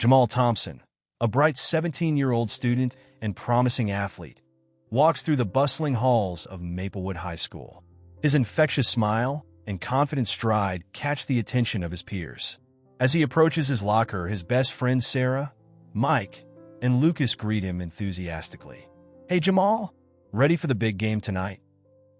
Jamal Thompson, a bright 17-year-old student and promising athlete, walks through the bustling halls of Maplewood High School. His infectious smile and confident stride catch the attention of his peers. As he approaches his locker, his best friends Sarah, Mike, and Lucas greet him enthusiastically. "Hey Jamal, ready for the big game tonight?"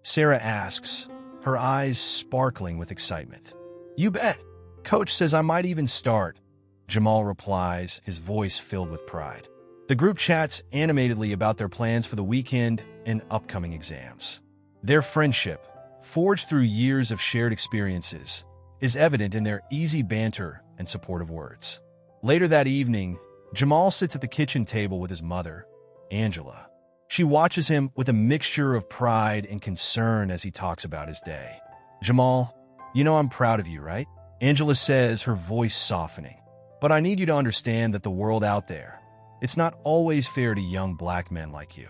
Sarah asks, her eyes sparkling with excitement. "You bet. Coach says I might even start," Jamal replies, his voice filled with pride. The group chats animatedly about their plans for the weekend and upcoming exams. Their friendship, forged through years of shared experiences, is evident in their easy banter and supportive words. Later that evening, Jamal sits at the kitchen table with his mother, Angela. She watches him with a mixture of pride and concern as he talks about his day. "Jamal, you know I'm proud of you, right?" Angela says, her voice softening. "But I need you to understand that the world out there, it's not always fair to young black men like you."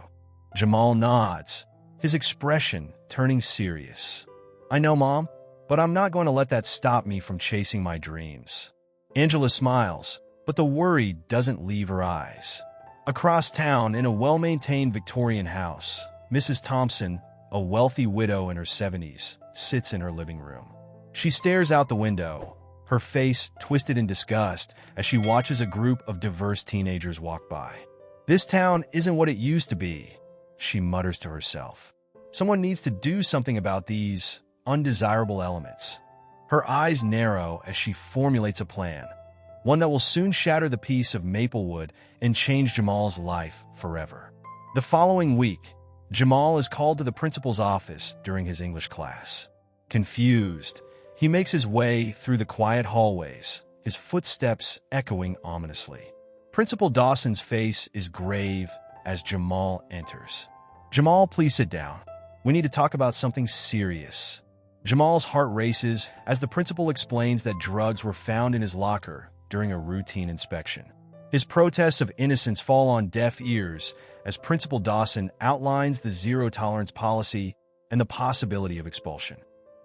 Jamal nods, his expression turning serious. "I know, Mom, but I'm not going to let that stop me from chasing my dreams." Angela smiles, but the worry doesn't leave her eyes. Across town, in a well-maintained Victorian house, Mrs. Thompson, a wealthy widow in her 70s, sits in her living room. She stares out the window, her face twisted in disgust as she watches a group of diverse teenagers walk by. "This town isn't what it used to be," she mutters to herself. "Someone needs to do something about these undesirable elements." Her eyes narrow as she formulates a plan, one that will soon shatter the peace of Maplewood and change Jamal's life forever. The following week, Jamal is called to the principal's office during his English class. Confused, he makes his way through the quiet hallways, his footsteps echoing ominously. Principal Dawson's face is grave as Jamal enters. "Jamal, please sit down. We need to talk about something serious." Jamal's heart races as the principal explains that drugs were found in his locker during a routine inspection. His protests of innocence fall on deaf ears as Principal Dawson outlines the zero-tolerance policy and the possibility of expulsion.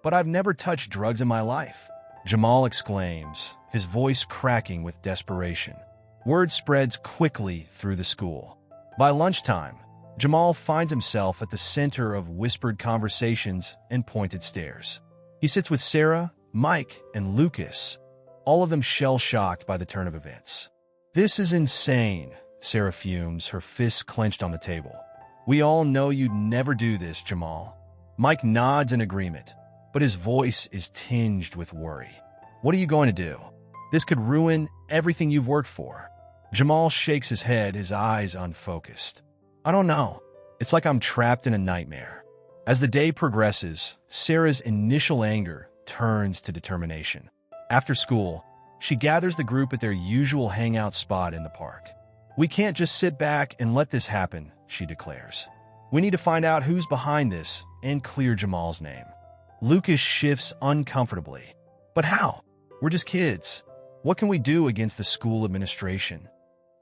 "But I've never touched drugs in my life," Jamal exclaims, his voice cracking with desperation. Word spreads quickly through the school. By lunchtime, Jamal finds himself at the center of whispered conversations and pointed stares. He sits with Sarah, Mike, and Lucas, all of them shell-shocked by the turn of events. "This is insane," Sarah fumes, her fists clenched on the table. "We all know you'd never do this, Jamal." Mike nods in agreement, but his voice is tinged with worry. "What are you going to do? This could ruin everything you've worked for." Jamal shakes his head, his eyes unfocused. "I don't know. It's like I'm trapped in a nightmare." As the day progresses, Sarah's initial anger turns to determination. After school, she gathers the group at their usual hangout spot in the park. "We can't just sit back and let this happen," she declares. "We need to find out who's behind this and clear Jamal's name." Lucas shifts uncomfortably. "But how? We're just kids. What can we do against the school administration?"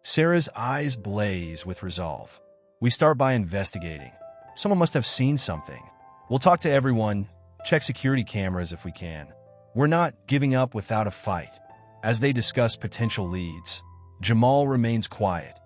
Sarah's eyes blaze with resolve. "We start by investigating. Someone must have seen something. We'll talk to everyone, check security cameras if we can. We're not giving up without a fight." As they discuss potential leads, Jamal remains quiet,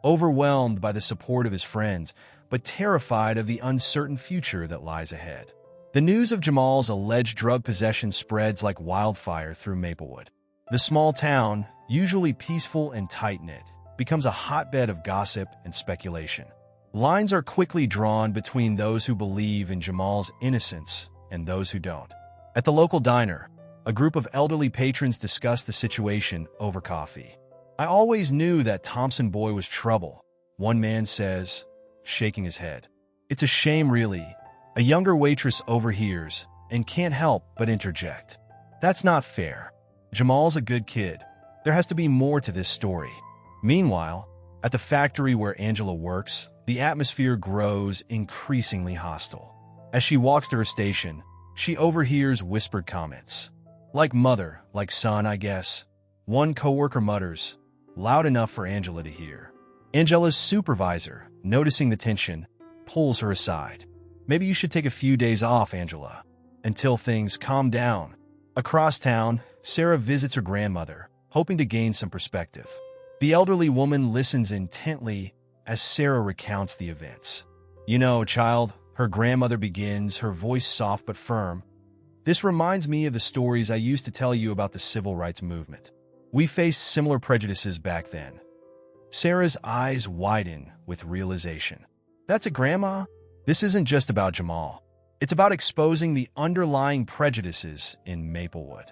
overwhelmed by the support of his friends, but terrified of the uncertain future that lies ahead. The news of Jamal's alleged drug possession spreads like wildfire through Maplewood. The small town, usually peaceful and tight-knit, becomes a hotbed of gossip and speculation. Lines are quickly drawn between those who believe in Jamal's innocence and those who don't. At the local diner, a group of elderly patrons discuss the situation over coffee. "I always knew that Thompson boy was trouble," one man says, shaking his head. "It's a shame, really." A younger waitress overhears and can't help but interject. "That's not fair. Jamal's a good kid. There has to be more to this story." Meanwhile, at the factory where Angela works, the atmosphere grows increasingly hostile. As she walks to her station, she overhears whispered comments. "Like mother, like son, I guess," one coworker mutters, loud enough for Angela to hear. Angela's supervisor, noticing the tension, pulls her aside. "Maybe you should take a few days off, Angela, until things calm down." Across town, Sarah visits her grandmother, hoping to gain some perspective. The elderly woman listens intently as Sarah recounts the events. "You know, child," her grandmother begins, her voice soft but firm, "this reminds me of the stories I used to tell you about the civil rights movement. We faced similar prejudices back then." Sarah's eyes widen with realization. "That's it, Grandma. This isn't just about Jamal. It's about exposing the underlying prejudices in Maplewood."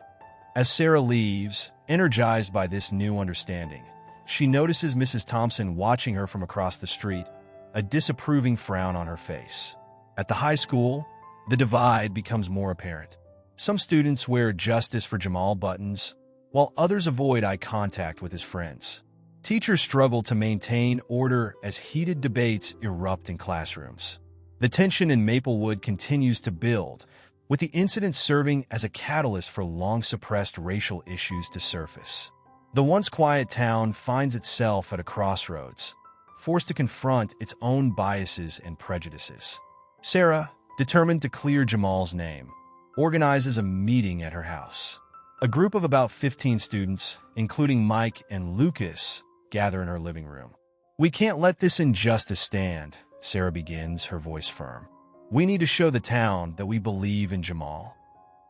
As Sarah leaves, energized by this new understanding, she notices Mrs. Thompson watching her from across the street, a disapproving frown on her face. At the high school, the divide becomes more apparent. Some students wear Justice for Jamal buttons, while others avoid eye contact with his friends. Teachers struggle to maintain order as heated debates erupt in classrooms. The tension in Maplewood continues to build, with the incident serving as a catalyst for long-suppressed racial issues to surface. The once quiet town finds itself at a crossroads, forced to confront its own biases and prejudices. Sarah, determined to clear Jamal's name, organizes a meeting at her house. A group of about 15 students, including Mike and Lucas, gather in her living room. "We can't let this injustice stand," Sarah begins, her voice firm. "We need to show the town that we believe in Jamal."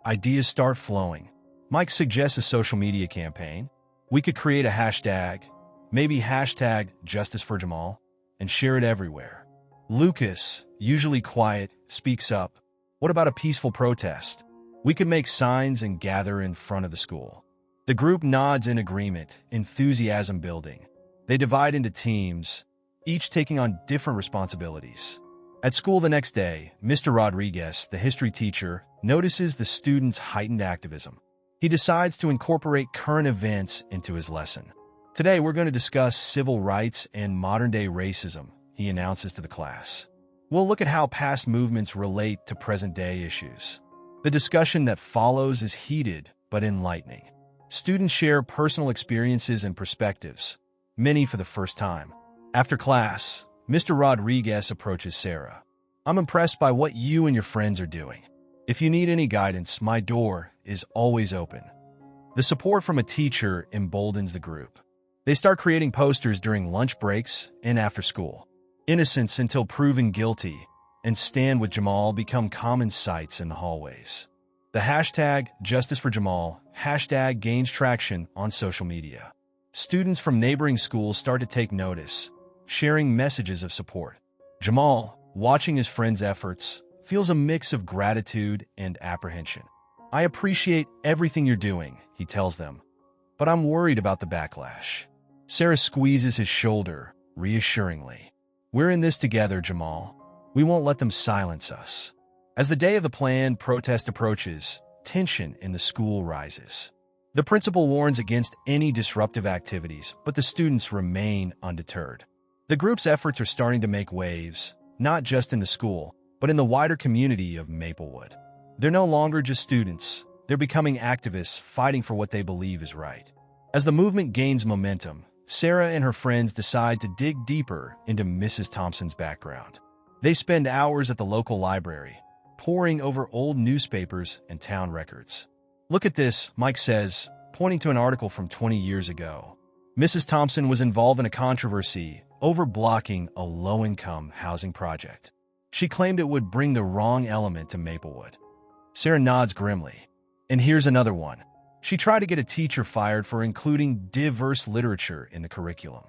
Ideas start flowing. Mike suggests a social media campaign. "We could create a hashtag, maybe hashtag Justice for Jamal, and share it everywhere." Lucas, usually quiet, speaks up. "What about a peaceful protest? We could make signs and gather in front of the school." The group nods in agreement, enthusiasm building. They divide into teams, each taking on different responsibilities. At school the next day, Mr. Rodriguez, the history teacher, notices the students' heightened activism. He decides to incorporate current events into his lesson. "Today we're going to discuss civil rights and modern-day racism," he announces to the class. "We'll look at how past movements relate to present-day issues." The discussion that follows is heated but enlightening. Students share personal experiences and perspectives, many for the first time. After class, Mr. Rodriguez approaches Sarah. "I'm impressed by what you and your friends are doing. If you need any guidance, my door is always open." The support from a teacher emboldens the group. They start creating posters during lunch breaks and after school. "Innocence until proven guilty" and "Stand with Jamal" become common sights in the hallways. The hashtag Justice for Jamal hashtag gains traction on social media. Students from neighboring schools start to take notice, sharing messages of support. Jamal, watching his friends' efforts, feels a mix of gratitude and apprehension. "I appreciate everything you're doing," he tells them, "but I'm worried about the backlash." Sarah squeezes his shoulder, reassuringly. "We're in this together, Jamal. We won't let them silence us." As the day of the planned protest approaches, tension in the school rises. The principal warns against any disruptive activities, but the students remain undeterred. The group's efforts are starting to make waves, not just in the school, but in the wider community of Maplewood. They're no longer just students. They're becoming activists fighting for what they believe is right. As the movement gains momentum, Sarah and her friends decide to dig deeper into Mrs. Thompson's background. They spend hours at the local library, poring over old newspapers and town records. "Look at this," Mike says, pointing to an article from 20 years ago. Mrs. Thompson was involved in a controversy over blocking a low-income housing project. She claimed it would bring the wrong element to Maplewood. Sarah nods grimly. "And here's another one. She tried to get a teacher fired for including diverse literature in the curriculum."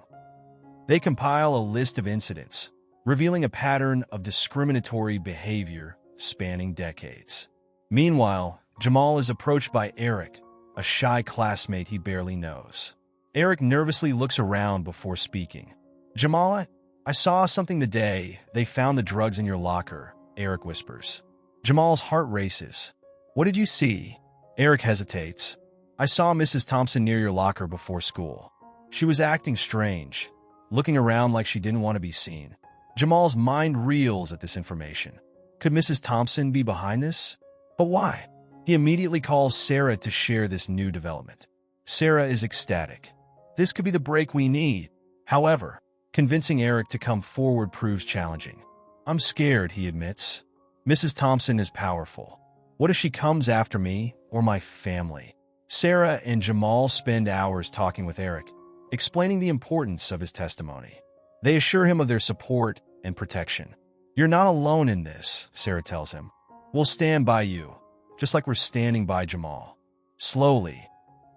They compile a list of incidents, revealing a pattern of discriminatory behavior spanning decades. Meanwhile, Jamal is approached by Eric, a shy classmate he barely knows. Eric nervously looks around before speaking. "Jamal, I saw something today. They found the drugs in your locker," Eric whispers. Jamal's heart races. "What did you see?" Eric hesitates. "I saw Mrs. Thompson near your locker before school. She was acting strange, looking around like she didn't want to be seen." Jamal's mind reels at this information. Could Mrs. Thompson be behind this? But why? He immediately calls Sarah to share this new development. Sarah is ecstatic. This could be the break we need. However, convincing Eric to come forward proves challenging. "I'm scared," he admits. "Mrs. Thompson is powerful. What if she comes after me or my family?" Sarah and Jamal spend hours talking with Eric, explaining the importance of his testimony. They assure him of their support and protection. "You're not alone in this," Sarah tells him. "We'll stand by you, just like we're standing by Jamal." Slowly,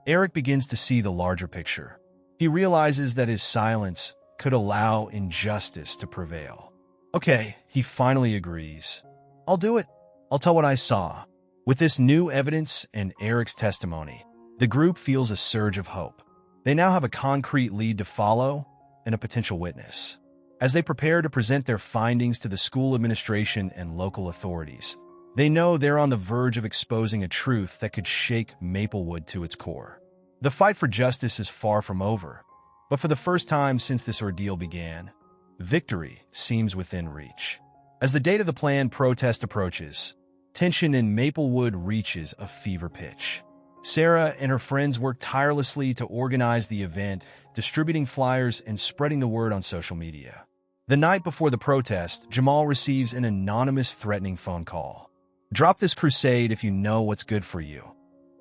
Eric begins to see the larger picture. He realizes that his silence could allow injustice to prevail. "Okay," he finally agrees. "I'll do it. I'll tell what I saw." With this new evidence and Eric's testimony, the group feels a surge of hope. They now have a concrete lead to follow and a potential witness. As they prepare to present their findings to the school administration and local authorities, they know they're on the verge of exposing a truth that could shake Maplewood to its core. The fight for justice is far from over, but for the first time since this ordeal began, victory seems within reach. As the date of the planned protest approaches, tension in Maplewood reaches a fever pitch. Sarah and her friends work tirelessly to organize the event, distributing flyers and spreading the word on social media. The night before the protest, Jamal receives an anonymous threatening phone call. "Drop this crusade if you know what's good for you,"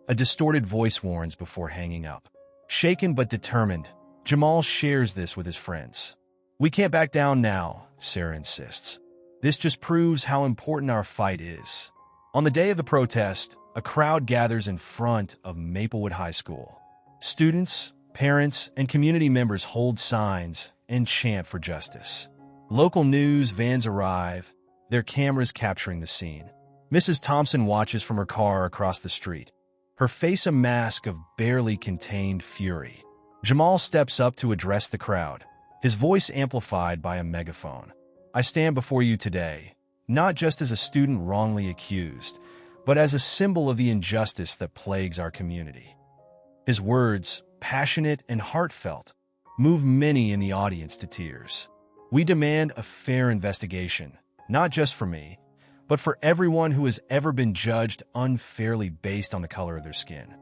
a distorted voice warns before hanging up. Shaken but determined, Jamal shares this with his friends. "We can't back down now," Sarah insists. "This just proves how important our fight is." On the day of the protest, a crowd gathers in front of Maplewood High School. Students, parents, and community members hold signs and chant for justice. Local news vans arrive, their cameras capturing the scene. Mrs. Thompson watches from her car across the street, her face a mask of barely contained fury. Jamal steps up to address the crowd, his voice amplified by a megaphone. "I stand before you today, not just as a student wrongly accused, but as a symbol of the injustice that plagues our community." His words, passionate and heartfelt, move many in the audience to tears. "We demand a fair investigation, not just for me, but for everyone who has ever been judged unfairly based on the color of their skin."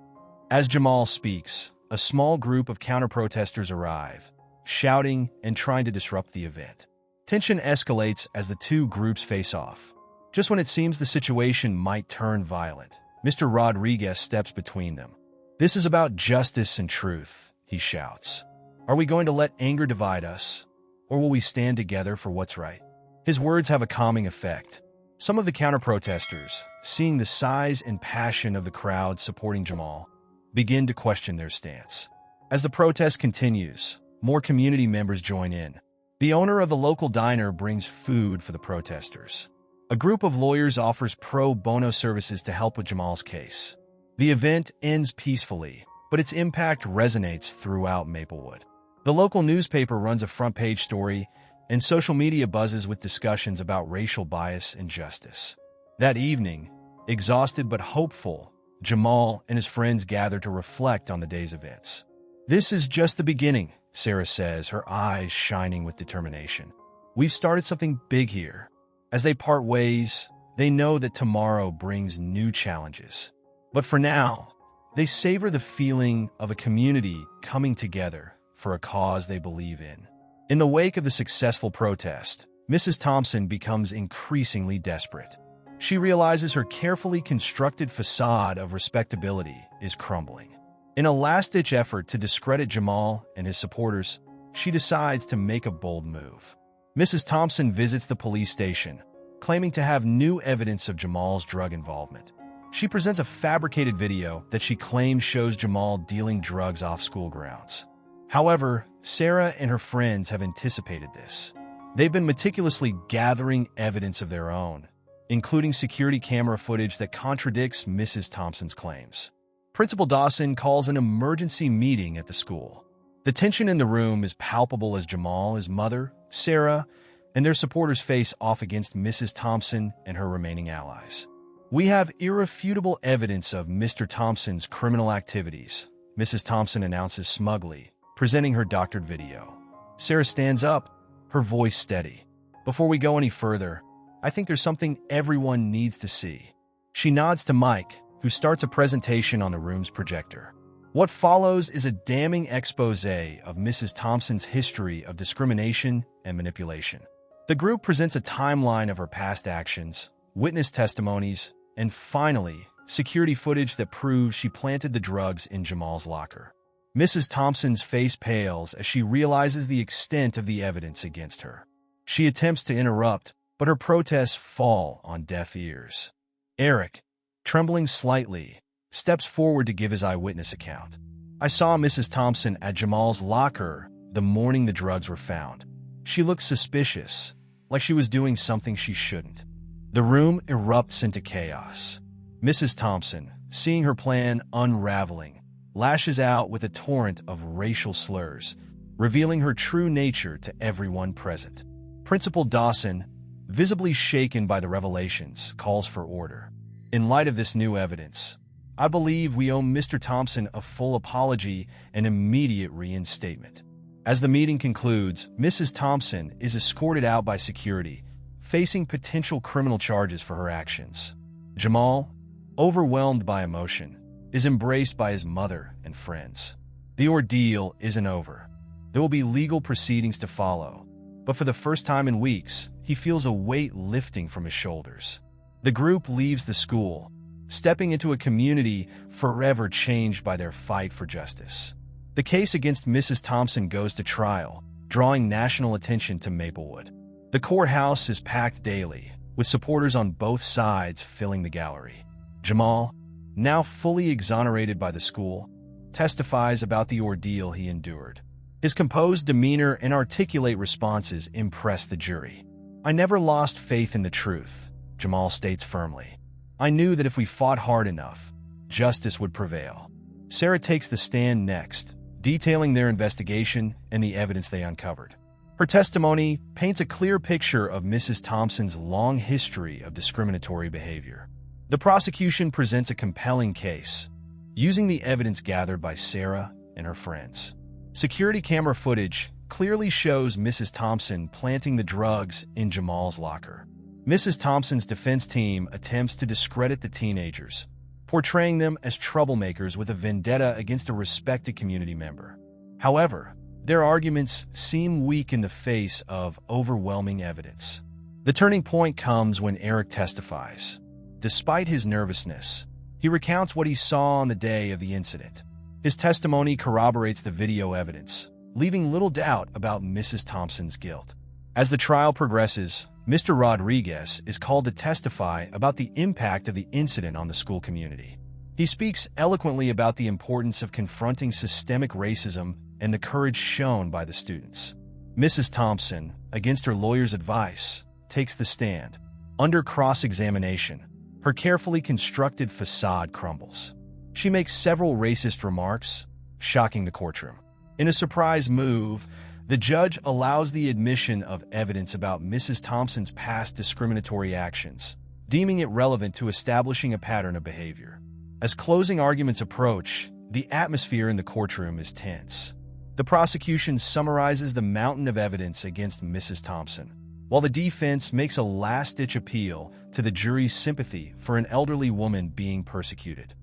As Jamal speaks, a small group of counter-protesters arrive, shouting and trying to disrupt the event. Tension escalates as the two groups face off. Just when it seems the situation might turn violent, Mr. Rodriguez steps between them. "This is about justice and truth," he shouts. "Are we going to let anger divide us, or will we stand together for what's right?" His words have a calming effect. Some of the counter-protesters, seeing the size and passion of the crowd supporting Jamal, begin to question their stance. As the protest continues, more community members join in. The owner of the local diner brings food for the protesters. A group of lawyers offers pro bono services to help with Jamal's case. The event ends peacefully, but its impact resonates throughout Maplewood. The local newspaper runs a front-page story, and social media buzzes with discussions about racial bias and justice. That evening, exhausted but hopeful, Jamal and his friends gather to reflect on the day's events. "This is just the beginning," Sarah says, her eyes shining with determination. "We've started something big here." As they part ways, they know that tomorrow brings new challenges. But for now, they savor the feeling of a community coming together for a cause they believe in. In the wake of the successful protest, Mrs. Thompson becomes increasingly desperate. She realizes her carefully constructed facade of respectability is crumbling. In a last-ditch effort to discredit Jamal and his supporters, she decides to make a bold move. Mrs. Thompson visits the police station, claiming to have new evidence of Jamal's drug involvement. She presents a fabricated video that she claims shows Jamal dealing drugs off school grounds. However, Sarah and her friends have anticipated this. They've been meticulously gathering evidence of their own, including security camera footage that contradicts Mrs. Thompson's claims. Principal Dawson calls an emergency meeting at the school. The tension in the room is palpable as Jamal, his mother, Sarah, and their supporters face off against Mrs. Thompson and her remaining allies. "We have irrefutable evidence of Mr. Thompson's criminal activities," Mrs. Thompson announces smugly, presenting her doctored video. Sarah stands up, her voice steady. "Before we go any further, I think there's something everyone needs to see." She nods to Mike, who starts a presentation on the room's projector. What follows is a damning expose of Mrs. Thompson's history of discrimination and manipulation. The group presents a timeline of her past actions, witness testimonies, and finally, security footage that proves she planted the drugs in Jamal's locker. Mrs. Thompson's face pales as she realizes the extent of the evidence against her. She attempts to interrupt, but her protests fall on deaf ears. Eric, trembling slightly, steps forward to give his eyewitness account. I saw Mrs. Thompson at Jamal's locker the morning the drugs were found. She looked suspicious, like she was doing something she shouldn't. The room erupts into chaos. Mrs. Thompson, seeing her plan unraveling, lashes out with a torrent of racial slurs, revealing her true nature to everyone present. Principal Dawson, visibly shaken by the revelations, calls for order. In light of this new evidence, I believe we owe Mr. Thompson a full apology and immediate reinstatement. As the meeting concludes, Mrs. Thompson is escorted out by security, facing potential criminal charges for her actions. Jamal, overwhelmed by emotion, is embraced by his mother and friends. The ordeal isn't over. There will be legal proceedings to follow, but for the first time in weeks, he feels a weight lifting from his shoulders. The group leaves the school, stepping into a community forever changed by their fight for justice. The case against Mrs. Thompson goes to trial, drawing national attention to Maplewood. The courthouse is packed daily, with supporters on both sides filling the gallery. Jamal, now fully exonerated by the school, testifies about the ordeal he endured. His composed demeanor and articulate responses impress the jury. I never lost faith in the truth, Jamal states firmly. I knew that if we fought hard enough, justice would prevail. Sarah takes the stand next, detailing their investigation and the evidence they uncovered. Her testimony paints a clear picture of Mrs. Thompson's long history of discriminatory behavior. The prosecution presents a compelling case, using the evidence gathered by Sarah and her friends. Security camera footage clearly shows Mrs. Thompson planting the drugs in Jamal's locker. Mrs. Thompson's defense team attempts to discredit the teenagers, portraying them as troublemakers with a vendetta against a respected community member. However, their arguments seem weak in the face of overwhelming evidence. The turning point comes when Eric testifies. Despite his nervousness, he recounts what he saw on the day of the incident. His testimony corroborates the video evidence, leaving little doubt about Mrs. Thompson's guilt. As the trial progresses, Mr. Rodriguez is called to testify about the impact of the incident on the school community. He speaks eloquently about the importance of confronting systemic racism and the courage shown by the students. Mrs. Thompson, against her lawyer's advice, takes the stand. Under cross-examination, her carefully constructed facade crumbles. She makes several racist remarks, shocking the courtroom. In a surprise move, the judge allows the admission of evidence about Mrs. Thompson's past discriminatory actions, deeming it relevant to establishing a pattern of behavior. As closing arguments approach, the atmosphere in the courtroom is tense. The prosecution summarizes the mountain of evidence against Mrs. Thompson, while the defense makes a last-ditch appeal to the jury's sympathy for an elderly woman being persecuted.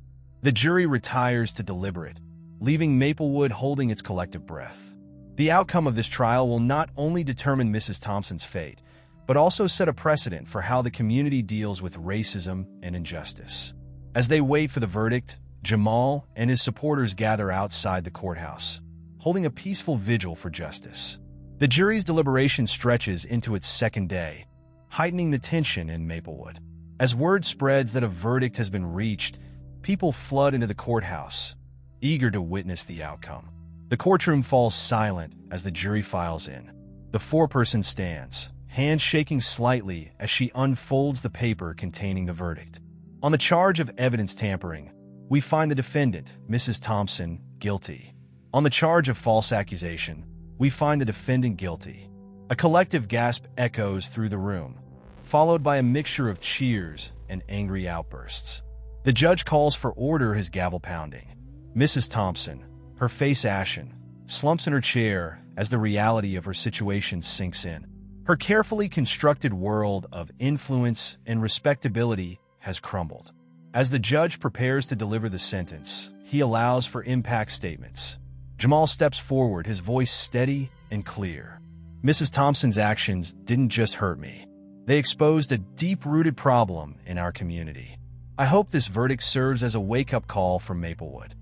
The jury retires to deliberate, leaving Maplewood holding its collective breath. The outcome of this trial will not only determine Mrs. Thompson's fate, but also set a precedent for how the community deals with racism and injustice. As they wait for the verdict, Jamal and his supporters gather outside the courthouse, holding a peaceful vigil for justice. The jury's deliberation stretches into its second day, heightening the tension in Maplewood. As word spreads that a verdict has been reached, people flood into the courthouse, eager to witness the outcome. The courtroom falls silent as the jury files in. The foreperson stands, hands shaking slightly as she unfolds the paper containing the verdict. On the charge of evidence tampering, we find the defendant, Mrs. Thompson, guilty. On the charge of false accusation, we find the defendant guilty. A collective gasp echoes through the room, followed by a mixture of cheers and angry outbursts. The judge calls for order, his gavel pounding. Mrs. Thompson, her face ashen, slumps in her chair as the reality of her situation sinks in. Her carefully constructed world of influence and respectability has crumbled. As the judge prepares to deliver the sentence, he allows for impact statements. Jamal steps forward, his voice steady and clear. Mrs. Thompson's actions didn't just hurt me. They exposed a deep-rooted problem in our community. I hope this verdict serves as a wake-up call for Maplewood.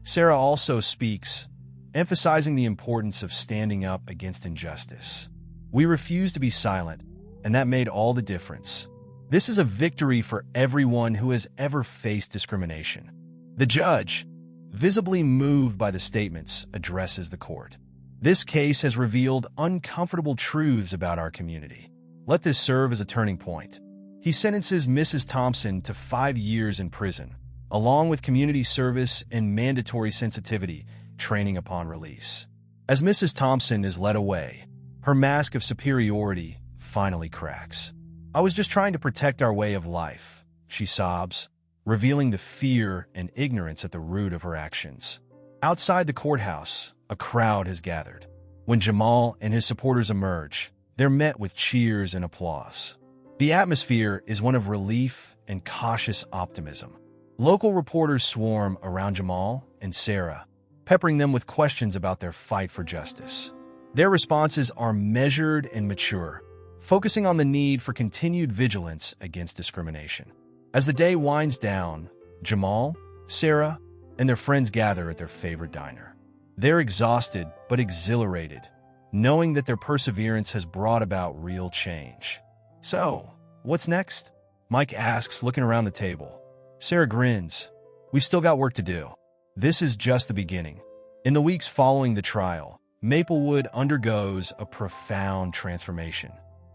Sarah also speaks, emphasizing the importance of standing up against injustice. We refuse to be silent, and that made all the difference. This is a victory for everyone who has ever faced discrimination. The judge, visibly moved by the statements, addresses the court. This case has revealed uncomfortable truths about our community. Let this serve as a turning point. He sentences Mrs. Thompson to 5 years in prison, along with community service and mandatory sensitivity training upon release. As Mrs. Thompson is led away, her mask of superiority finally cracks. "I was just trying to protect our way of life," she sobs, revealing the fear and ignorance at the root of her actions. Outside the courthouse, a crowd has gathered. When Jamal and his supporters emerge, they're met with cheers and applause. The atmosphere is one of relief and cautious optimism. Local reporters swarm around Jamal and Sarah, peppering them with questions about their fight for justice. Their responses are measured and mature, focusing on the need for continued vigilance against discrimination. As the day winds down, Jamal, Sarah, and their friends gather at their favorite diner. They're exhausted but exhilarated, knowing that their perseverance has brought about real change. "So, what's next?" Mike asks, looking around the table. Sarah grins. "We've still got work to do. This is just the beginning." In the weeks following the trial, Maplewood undergoes a profound transformation.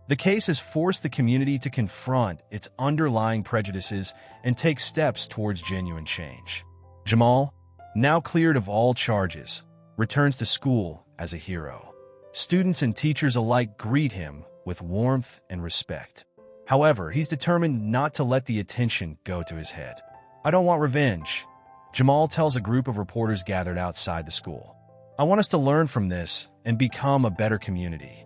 The case has forced the community to confront its underlying prejudices and take steps towards genuine change. Jamal, now cleared of all charges, returns to school as a hero. Students and teachers alike greet him with warmth and respect. However, he's determined not to let the attention go to his head. "I don't want revenge," Jamal tells a group of reporters gathered outside the school. "I want us to learn from this and become a better community."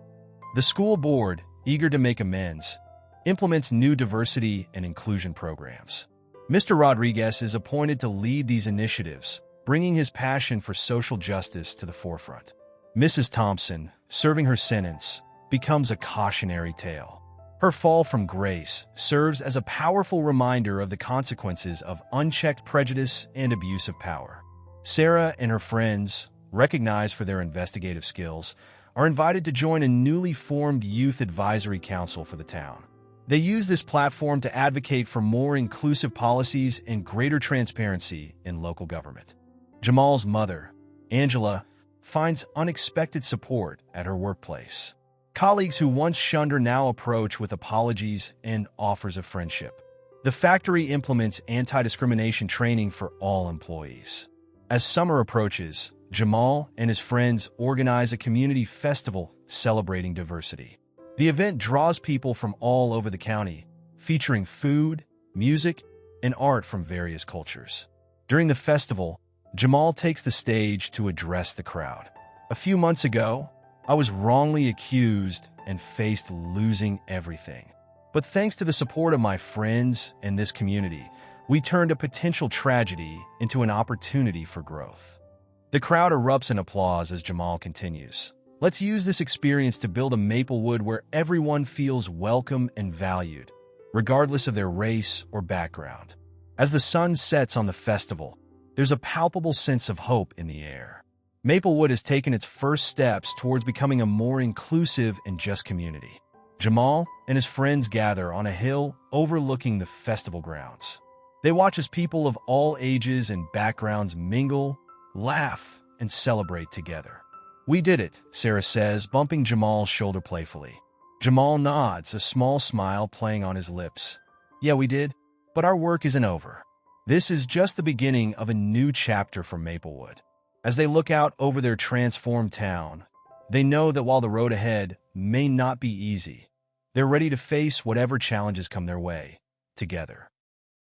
The school board, eager to make amends, implements new diversity and inclusion programs. Mr. Rodriguez is appointed to lead these initiatives, bringing his passion for social justice to the forefront. Mrs. Thompson, serving her sentence, becomes a cautionary tale. Her fall from grace serves as a powerful reminder of the consequences of unchecked prejudice and abuse of power. Sarah and her friends, recognized for their investigative skills, are invited to join a newly formed youth advisory council for the town. They use this platform to advocate for more inclusive policies and greater transparency in local government. Jamal's mother, Angela, finds unexpected support at her workplace. Colleagues who once shunned her now approach with apologies and offers of friendship. The factory implements anti-discrimination training for all employees. As summer approaches, Jamal and his friends organize a community festival celebrating diversity. The event draws people from all over the county, featuring food, music, and art from various cultures. During the festival, Jamal takes the stage to address the crowd. "A few months ago, I was wrongly accused and faced losing everything. But thanks to the support of my friends and this community, we turned a potential tragedy into an opportunity for growth." The crowd erupts in applause as Jamal continues. "Let's use this experience to build a Maplewood where everyone feels welcome and valued, regardless of their race or background." As the sun sets on the festival, there's a palpable sense of hope in the air. Maplewood has taken its first steps towards becoming a more inclusive and just community. Jamal and his friends gather on a hill overlooking the festival grounds. They watch as people of all ages and backgrounds mingle, laugh, and celebrate together. "We did it," Sarah says, bumping Jamal's shoulder playfully. Jamal nods, a small smile playing on his lips. "Yeah, we did, but our work isn't over." This is just the beginning of a new chapter for Maplewood. As they look out over their transformed town, they know that while the road ahead may not be easy, they're ready to face whatever challenges come their way, together.